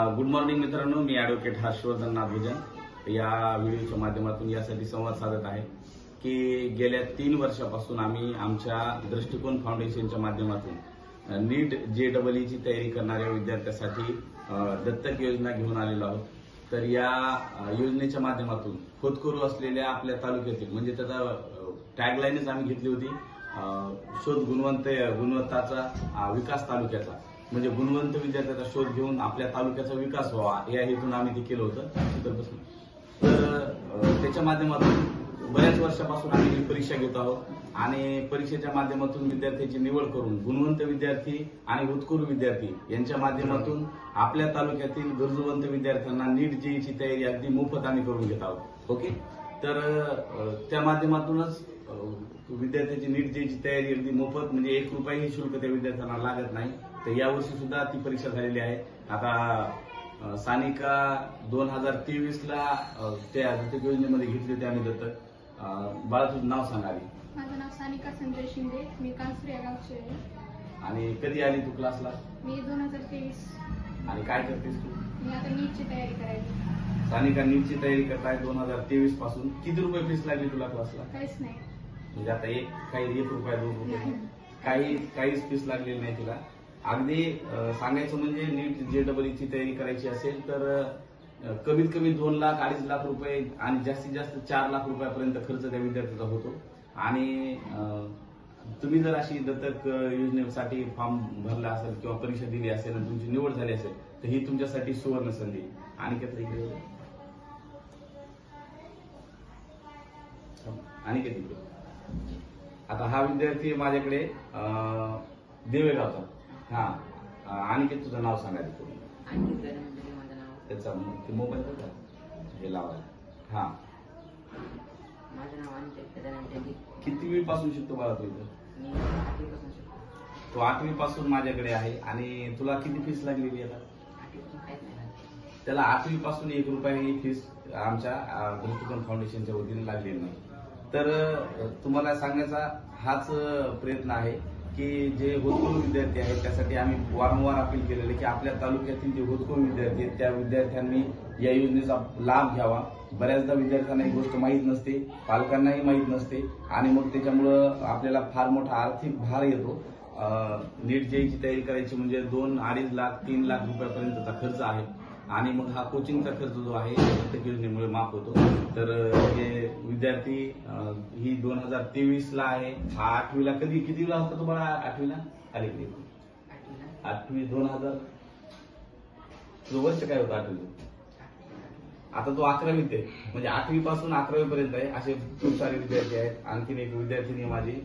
Good morning मित्रांनो, मी advocate Harshvardhan नागभुजन या व्हिडिओच्या माध्यमातून यासाठी संवाद साधत आहे की गेल्या 3 वर्षापासून आम्ही आमच्या दृष्टिकोन फाउंडेशनच्या माध्यमातून नीट JEE तयारी करणाऱ्या विद्यार्थ्यांसाठी दत्तक योजना घेऊन आलेलो आहोत। तर या योजनेच्या माध्यमातून होतकरू असलेल्या आपल्या तालुक्यातील म्हणजे त्याचा टॅगलाईनच आम्ही घेतली होती, शोध गुणवत्ताचा विकास तालुक्याचा, म्हणजे गुणवंत विद्यार्थ्याचा शोध घेऊन आपल्या तालुक्याचा विकास व्हावा या हेतून आम्ही ते केलं होतं। तर त्याच्या माध्यमातून बऱ्याच वर्षापासून आम्ही ही परीक्षा घेत आहोत आणि परीक्षेच्या माध्यमातून विद्यार्थ्यांची निवड करून गुणवंत विद्यार्थी आणि होतकरू विद्यार्थी यांच्या माध्यमातून आपल्या तालुक्यातील गरजूवंत विद्यार्थ्यांना नीट JEE तयारी अगदी मोफत आम्ही करून घेत आहोत। ओके, तर त्या माध्यमातूनच विद्यार्थ्यांची नीट JEE तयारी अगदी मोफत, म्हणजे 1 रुपयाही शुल्क त्या विद्यार्थ्यांना लागत नाही। तर यावर्षी सुद्धा ती परीक्षा झालेली आहे। आता सानिका 2023 ला त्या दत्तक योजनेमध्ये घेतली होती आम्ही दत्तक। बाळा, तुझं नाव सांग आधी। माझं नाव सानिका संजय शिंदे, मी कांसरे या गावची आहे। आणि कधी आली तू क्लासला? मी 2023। आणि काय करतेस तू? मी आता नीटची तयारी करायची। सानिका नीटची तयारी करताय 2023 पासून। किती रुपये फीस लागली तुला क्लासला? काहीच नाही, म्हणजे आता काही 1 रुपया 2 रुपये काहीच फीस लागलेली नाही तुला। अगदी सांगायचं म्हणजे नीट JEE तयारी करायची असेल तर कमीत कमी 2 लाख 2.5 लाख रुपये आणि जास्तीत जास्त 4 लाख रुपयापर्यंत खर्च त्या विद्यार्थ्याचा होतो। आणि तुम्ही जर अशी दत्तक योजनेसाठी फॉर्म भरला असेल किंवा परीक्षा दिली असेल आणि तुमची निवड झाली असेल तर ही तुमच्यासाठी सुवर्ण संधी। आणि किती आता हा विद्यार्थी माझ्याकडे देवेगावचा। हा, आणि तुझं नाव सांगायचं त्याचा मोबाईल हे लावायला। हा, माझं नाव अनिकेत। कितवी पासून शिकतो बाळा तू इथं? मी 8वी पासून शिकतो। तो 8वी पासून माझ्याकडे आहे। आणि तुला किती फीस लागलेली आता? 8वी पासून काहीच नाही। त्याला 8वी पासून 1 रुपया ही फीस आमच्या दृष्टिकोन फाउंडेशनच्या वतीने लागलेली नाही। तर तुम्हाला सांगायचा हाच प्रयत्न आहे की जे होतकरू विद्यार्थी आहेत त्यासाठी आम्ही वारंवार अपील केलेले की आपल्या तालुक्यातील जे होतकरू विद्यार्थी आहेत त्या विद्यार्थ्यांनी या योजनेचा लाभ घ्यावा। बऱ्याचदा विद्यार्थ्यांना ही गोष्ट माहीत नसते, पालकांनाही माहीत नसते आणि मग त्याच्यामुळं आपल्याला फार मोठा आर्थिक भार येतो। नीट JEE तयारी करायची म्हणजे 2, 2.5 लाख 3 लाख रुपयापर्यंतचा खर्च आहे आणि मग हा कोचिंगचा खर्च जो आहे दत्तक योजनेमुळे माफ होतो। तर हे विद्यार्थी ही 2023 ला आहे। हा 8वीला कितीला होता तुम्हाला? 8वीला अलीकडे 8वी 2000 तुझं वर्ष काय होतं 8वीचं? आता तो 11वीत आहे, म्हणजे 8वी पासून 11वी पर्यंत आहे। असे खूप सारे विद्यार्थी आहेत। आणखीन एक विद्यार्थिनी माझी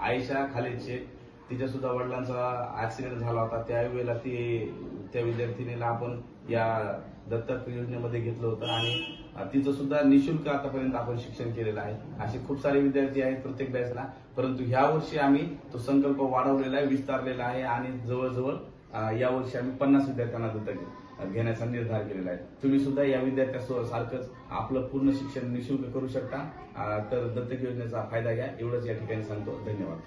आयशा खालिद शेख, तिच्या सुद्धा वडिलांचा ऍक्सिडेंट झाला होता। त्यावेळेला त्या विद्यार्थिनीला आपण या दत्तक योजनेमध्ये घेतलं होतं आणि तिचं सुद्धा निःशुल्क आतापर्यंत आपण शिक्षण केलेलं आहे। असे खूप सारे विद्यार्थी आहेत प्रत्येक बॅचला, परंतु ह्या वर्षी आम्ही तो संकल्प वाढवलेला आहे, विस्तारलेला आहे आणि जवळजवळ यावर्षी आम्ही 50 विद्यार्थ्यांना दत्तक घेण्याचा निर्धार केलेला आहे। तुम्ही सुद्धा या विद्यार्थ्यांसारखंच आपलं पूर्ण शिक्षण निःशुल्क करू शकता। तर दत्तक योजनेचा फायदा घ्या, एवढंच या ठिकाणी सांगतो। धन्यवाद।